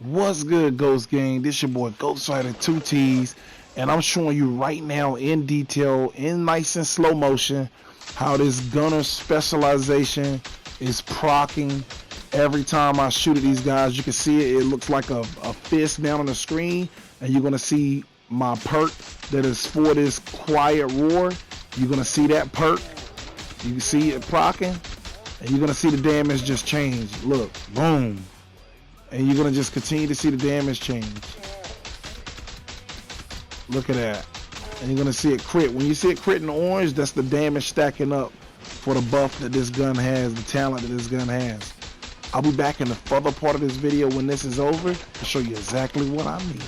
What's good, Ghost Gang? This your boy Ghost Rider 2Ts, and I'm showing you right now in detail, in nice and slow motion, how this gunner specialization is proccing every time I shoot at these guys. You can see it, it looks like a fist down on the screen, and you're gonna see my perk that is for this quiet roar. You're gonna see that perk. You can see it proccing, and you're gonna see the damage just change. Look, boom. And you're gonna just continue to see the damage change. Look at that. And you're gonna see it crit. When you see it crit in orange, that's the damage stacking up for the buff that this gun has, the talent that this gun has. I'll be back in the further part of this video when this is over to show you exactly what I mean.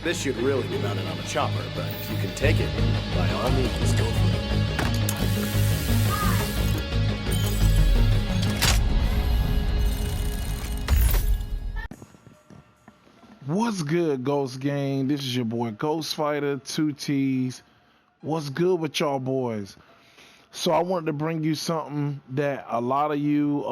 This should really be mounted on a chopper, but if you can take it, by all means, go for it. What's good, Ghost Gang? This is your boy Ghost Fighter 2Ts. What's good with y'all boys? So I wanted to bring you something that a lot of you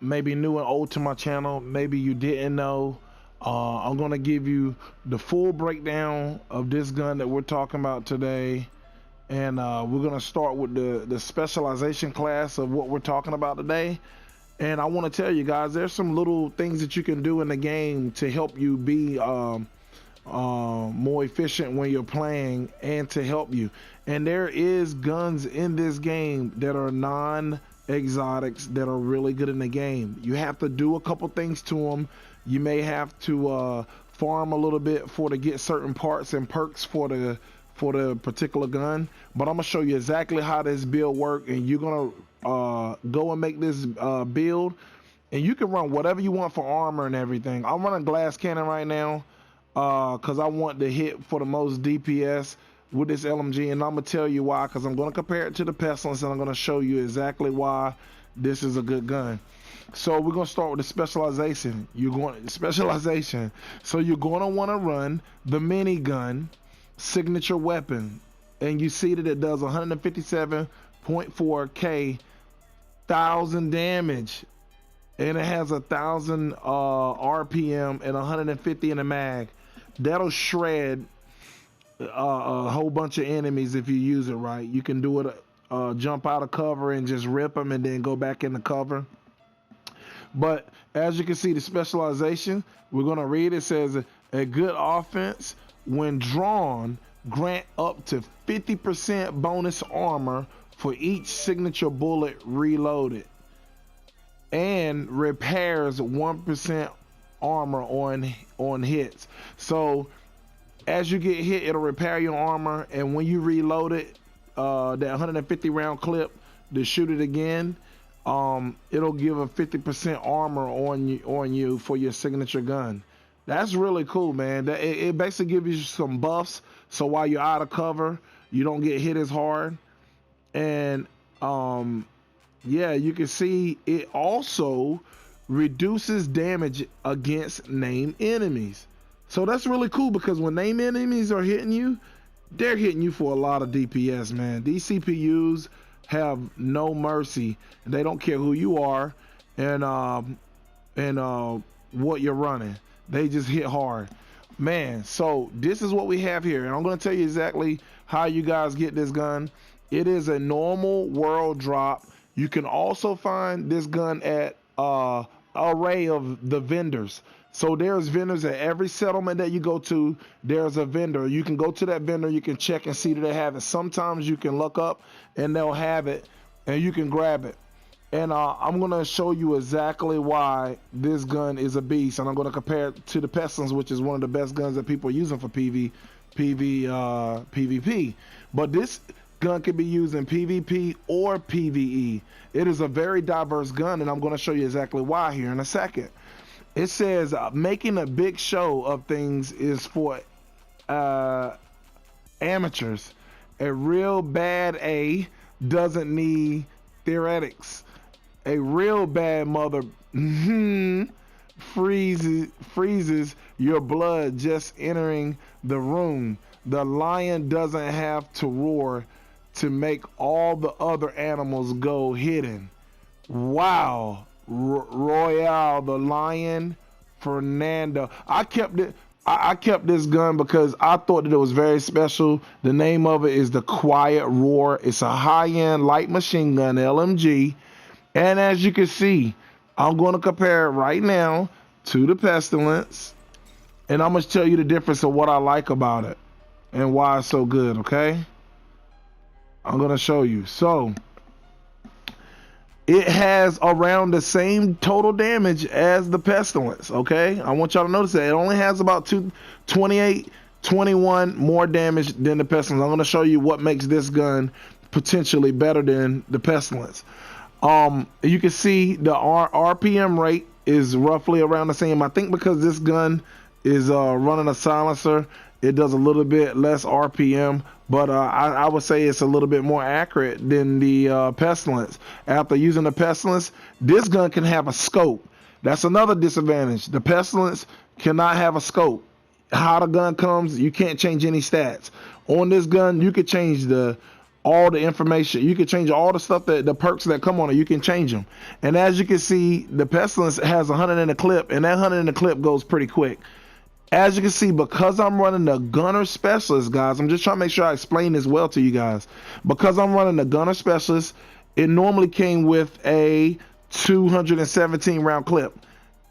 maybe new and old to my channel, maybe you didn't know. I'm gonna give you the full breakdown of this gun that we're talking about today, and we're gonna start with the specialization class of what we're talking about today. And I want to tell you guys, there's some little things that you can do in the game to help you be more efficient when you're playing and to help you. And there is guns in this game that are non-exotics that are really good in the game. You have to do a couple things to them. You may have to farm a little bit to get certain parts and perks for the particular gun. But I'm gonna show you exactly how this build works, and you're gonna go and make this build, and you can run whatever you want for armor and everything. I'm running glass cannon right now because I want to hit for the most DPS with this LMG, and I'm gonna tell you why, because I'm gonna compare it to the Pestilence, and I'm gonna show you exactly why this is a good gun. So we're gonna start with the specialization. So you're gonna want to run the minigun signature weapon, and you see that it does 157.4k thousand damage, and it has 1,000 RPM and 150 in the mag. That'll shred a whole bunch of enemies if you use it right. You can do it jump out of cover and just rip them and then go back in the cover. But as you can see, the specialization, we're going to read, it says a good offense when drawn grant up to 50% bonus armor for each signature bullet reloaded, and repairs 1% armor on hits. So as you get hit, it'll repair your armor, and when you reload it, that 150 round clip to shoot it again, it'll give a 50% armor on you for your signature gun. That's really cool, man. It basically gives you some buffs, so while you're out of cover, you don't get hit as hard. And yeah, you can see it also reduces damage against named enemies. So that's really cool, because when named enemies are hitting you, they're hitting you for a lot of DPS, man. These CPUs have no mercy, and they don't care who you are and what you're running. They just hit hard, man. So this is what we have here, and I'm going to tell you exactly how you guys get this gun. It is a normal world drop. You can also find this gun at array of the vendors. So there's vendors at every settlement that you go to. There's a vendor. You can go to that vendor. You can check and see that they have it. Sometimes you can look up and they'll have it, and you can grab it. And I'm gonna show you exactly why this gun is a beast, and I'm gonna compare it to the Pestilence, which is one of the best guns that people are using for PvP. But this gun can be used in PvP or PvE. It is a very diverse gun, and I'm gonna show you exactly why here in a second. It says making a big show of things is for amateurs. A real bad A doesn't need theoretics. A real bad mother freezes your blood just entering the room. The lion doesn't have to roar to make all the other animals go hidden. Wow. Royale, the lion, Fernando. I kept this gun because I thought that it was very special. The name of it is the Quiet Roar. It's a high-end light machine gun, LMG. And as you can see, I'm going to compare it right now to the Pestilence. And I'm going to tell you the difference of what I like about it and why it's so good, okay? I'm going to show you. So it has around the same total damage as the Pestilence, okay? I want y'all to notice that. It only has about 28, 21 more damage than the Pestilence. I'm going to show you what makes this gun potentially better than the Pestilence. You can see the RPM rate is roughly around the same. I think because this gun is running a silencer, it does a little bit less RPM, but I would say it's a little bit more accurate than the Pestilence. After using the Pestilence, this gun can have a scope. That's another disadvantage. The Pestilence cannot have a scope. How the gun comes, you can't change any stats. On this gun, you can change all the information. You can change all the stuff, that the perks that come on it, you can change them. And as you can see, the Pestilence has 100 in the clip, and that 100 in the clip goes pretty quick. As you can see, because I'm running the Gunner Specialist, guys, I'm just trying to make sure I explain this well to you guys. Because I'm running the Gunner Specialist, it normally came with a 217 round clip.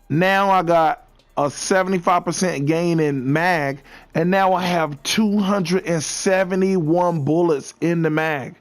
Now I got a 75% gain in mag, and now I have 271 bullets in the mag.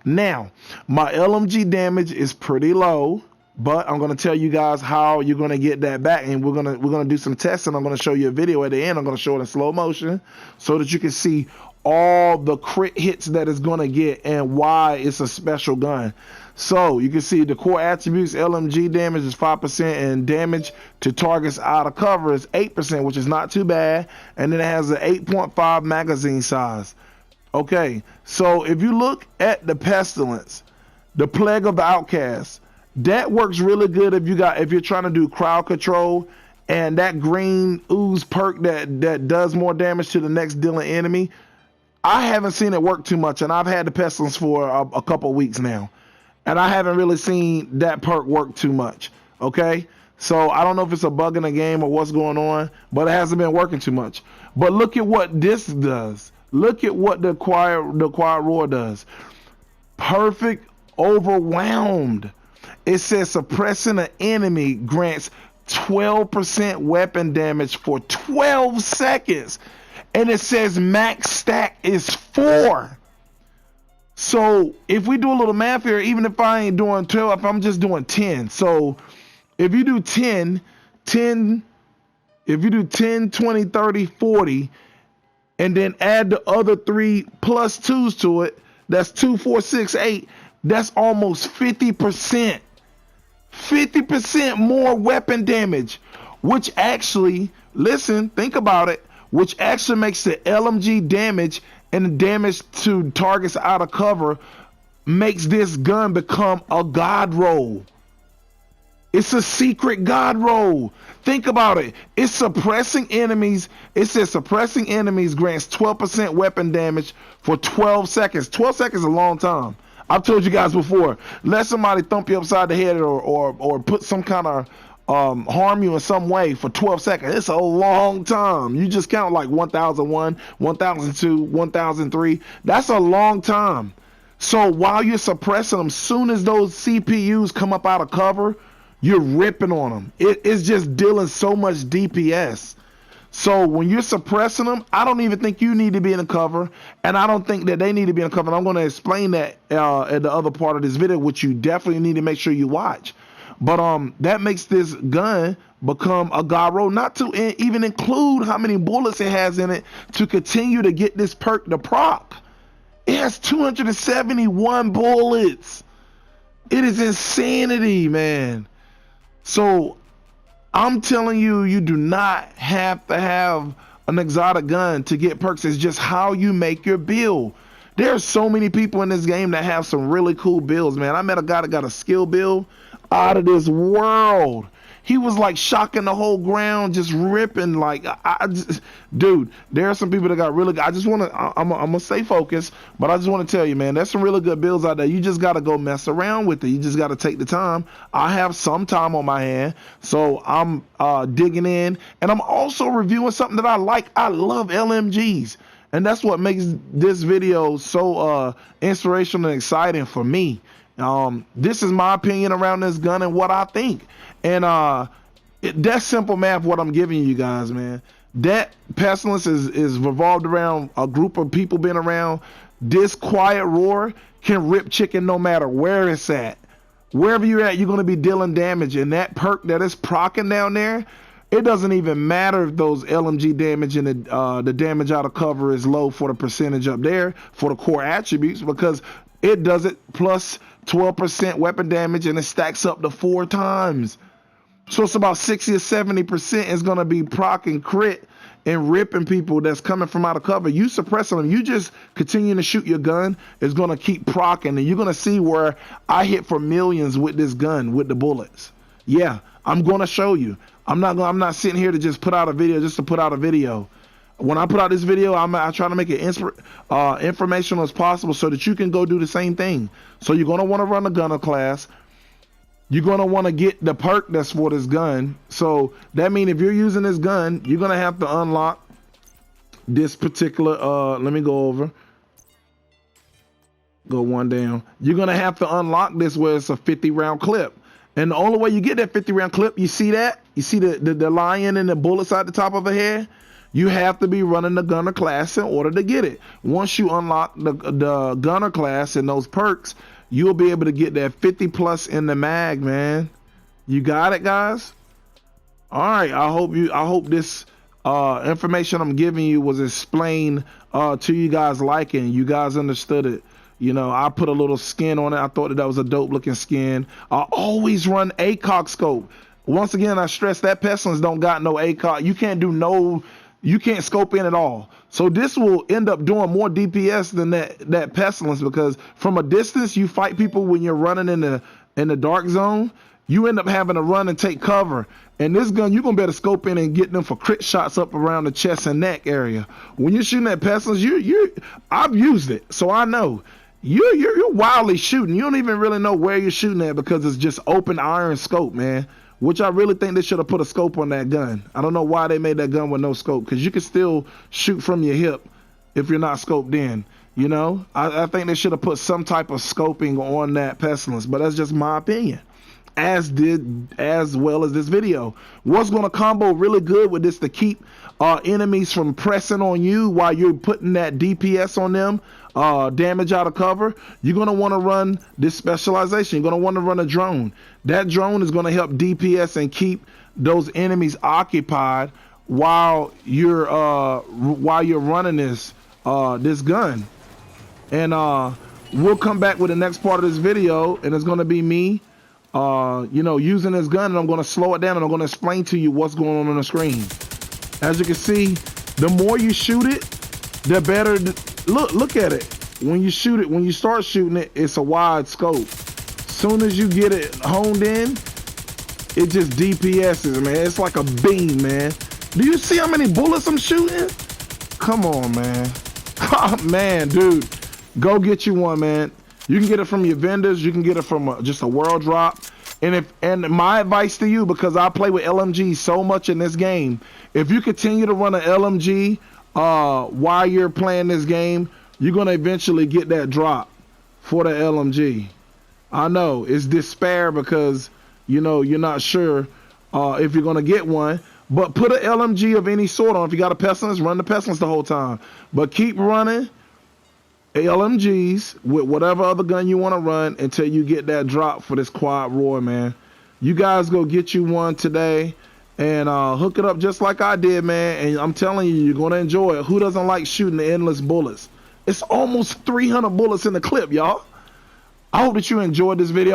Now, my LMG damage is pretty low, but I'm going to tell you guys how you're going to get that back, and we're going to do some tests, and I'm going to show you a video at the end. I'm going to show it in slow motion so that you can see all the crit hits that it's going to get and why it's a special gun. So you can see the core attributes: LMG damage is 5%, and damage to targets out of cover is 8%, which is not too bad. And then it has an 8.5 magazine size. Okay, so if you look at the Pestilence, the Plague of the Outcast, that works really good if you're trying to do crowd control, and that green ooze perk that does more damage to the next dealing enemy. I haven't seen it work too much, and I've had the Pestilence for a couple weeks now, and I haven't really seen that perk work too much. Okay, so I don't know if it's a bug in the game or what's going on, but it hasn't been working too much. But look at what this does. Look at what the Quiet Roar does. Perfect Overwhelmed. It says suppressing an enemy grants 12% weapon damage for 12 seconds. And it says max stack is 4. So if we do a little math here, even if I ain't doing 12, if I'm just doing 10. So if you do 10, if you do 10, 20, 30, 40, and then add the other 3 plus 2s to it, that's 2, 4, 6, 8. That's almost 50%. 50% more weapon damage, which actually, listen, think about it, which actually makes the LMG damage and the damage to targets out of cover makes this gun become a god roll. It's a secret god roll. Think about it. It's suppressing enemies. It says suppressing enemies grants 12% weapon damage for 12 seconds. 12 seconds is a long time. I've told you guys before, let somebody thump you upside the head or put some kind of harm you in some way for 12 seconds. It's a long time. You just count like 1001, 1002, 1003. That's a long time. So while you're suppressing them, soon as those CPUs come up out of cover, you're ripping on them. It's just dealing so much DPS. So when you're suppressing them, I don't even think you need to be in the cover, and I don't think that they need to be in the cover. And I'm going to explain that at the other part of this video, which you definitely need to make sure you watch. But that makes this gun become a god roll, not to even include how many bullets it has in it to continue to get this perk to proc. It has 271 bullets. It is insanity, man. So I'm telling you, you do not have to have an exotic gun to get perks. It's just how you make your build. There are so many people in this game that have some really cool builds, man. I met a guy that got a skill build out of this world. He was like shocking the whole ground, just ripping. Like, dude, there are some people that got really good. I'm gonna stay focused, but I just want to tell you, man, there's some really good builds out there. You just got to go mess around with it. You just got to take the time. I have some time on my hand, so I'm digging in, and I'm also reviewing something that I like. I love LMGs, and that's what makes this video so inspirational and exciting for me. This is my opinion around this gun and what I think. And that's simple math what I'm giving you guys, man. That Pestilence is revolved around a group of people being around. This quiet roar can rip chicken no matter where it's at. Wherever you're at, you're going to be dealing damage. And that perk that is procking down there, it doesn't even matter if those LMG damage and the damage out of cover is low for the percentage up there for the core attributes, because it does it plus 12% weapon damage and it stacks up to 4 times. So it's about 60 or 70% is going to be proc and crit and ripping people that's coming from out of cover. You suppressing them, you just continue to shoot your gun, is going to keep procking, and you're going to see where I hit for millions with this gun with the bullets. Yeah, I'm going to show you. I'm not sitting here to just put out a video just to put out a video. When I put out this video, I try to make it informational as possible so that you can go do the same thing. So you're going to want to run a gunner class. You're going to want to get the perk that's for this gun. So that means if you're using this gun, you're going to have to unlock this particular, let me go over. Go one down. You're going to have to unlock this where it's a 50 round clip. And the only way you get that 50 round clip, you see that? You see the lion and the bullets at the top of the head? You have to be running the gunner class in order to get it. Once you unlock the gunner class and those perks, you'll be able to get that 50 plus in the mag, man. You got it, guys? All right. I hope this information I'm giving you was explained to you guys liking. You guys understood it. You know, I put a little skin on it. I thought that was a dope looking skin. I always run ACOG scope. Once again, I stress that Pestilence don't got no ACOG. You can't scope in at all. So this will end up doing more DPS than that Pestilence, because from a distance you fight people when you're running in the dark zone. You end up having to run and take cover. And this gun, you're gonna be able to scope in and get them for crit shots up around the chest and neck area. When you're shooting that Pestilence, I've used it, so I know. You're wildly shooting. You don't even really know where you're shooting at because it's just open iron scope, man. Which I really think they should have put a scope on that gun. I don't know why they made that gun with no scope, because you can still shoot from your hip if you're not scoped in. You know, I think they should have put some type of scoping on that Pestilence, but that's just my opinion. As well as this video. What's going to combo really good with this to keep enemies from pressing on you while you're putting that DPS on them, damage out of cover? You're going to want to run this specialization. You're going to want to run a drone. That drone is going to help DPS and keep those enemies occupied while you're running this gun. And we'll come back with the next part of this video, and it's going to be me using this gun, and I'm going to slow it down and I'm going to explain to you what's going on the screen. As you can see, the more you shoot it, the better. Look at it. When you shoot it, when you start shooting it, it's a wide scope. Soon as you get it honed in, it just DPS's, man. It's like a beam, man. Do you see how many bullets I'm shooting? Come on, man. Oh, man, dude. Go get you one, man. You can get it from your vendors. You can get it from just a world drop. And my advice to you, because I play with LMG so much in this game, if you continue to run an LMG while you're playing this game, you're going to eventually get that drop for the LMG. I know it's despair because you know, you're not sure if you're gonna get one. But put an LMG of any sort on. If you got a Pestilence, run the Pestilence the whole time. But keep running LMGs with whatever other gun you want to run until you get that drop for this quad roar, man. You guys go get you one today and hook it up just like I did, man. And I'm telling you, you're gonna enjoy it. Who doesn't like shooting the endless bullets? It's almost 300 bullets in the clip, y'all. I hope that you enjoyed this video.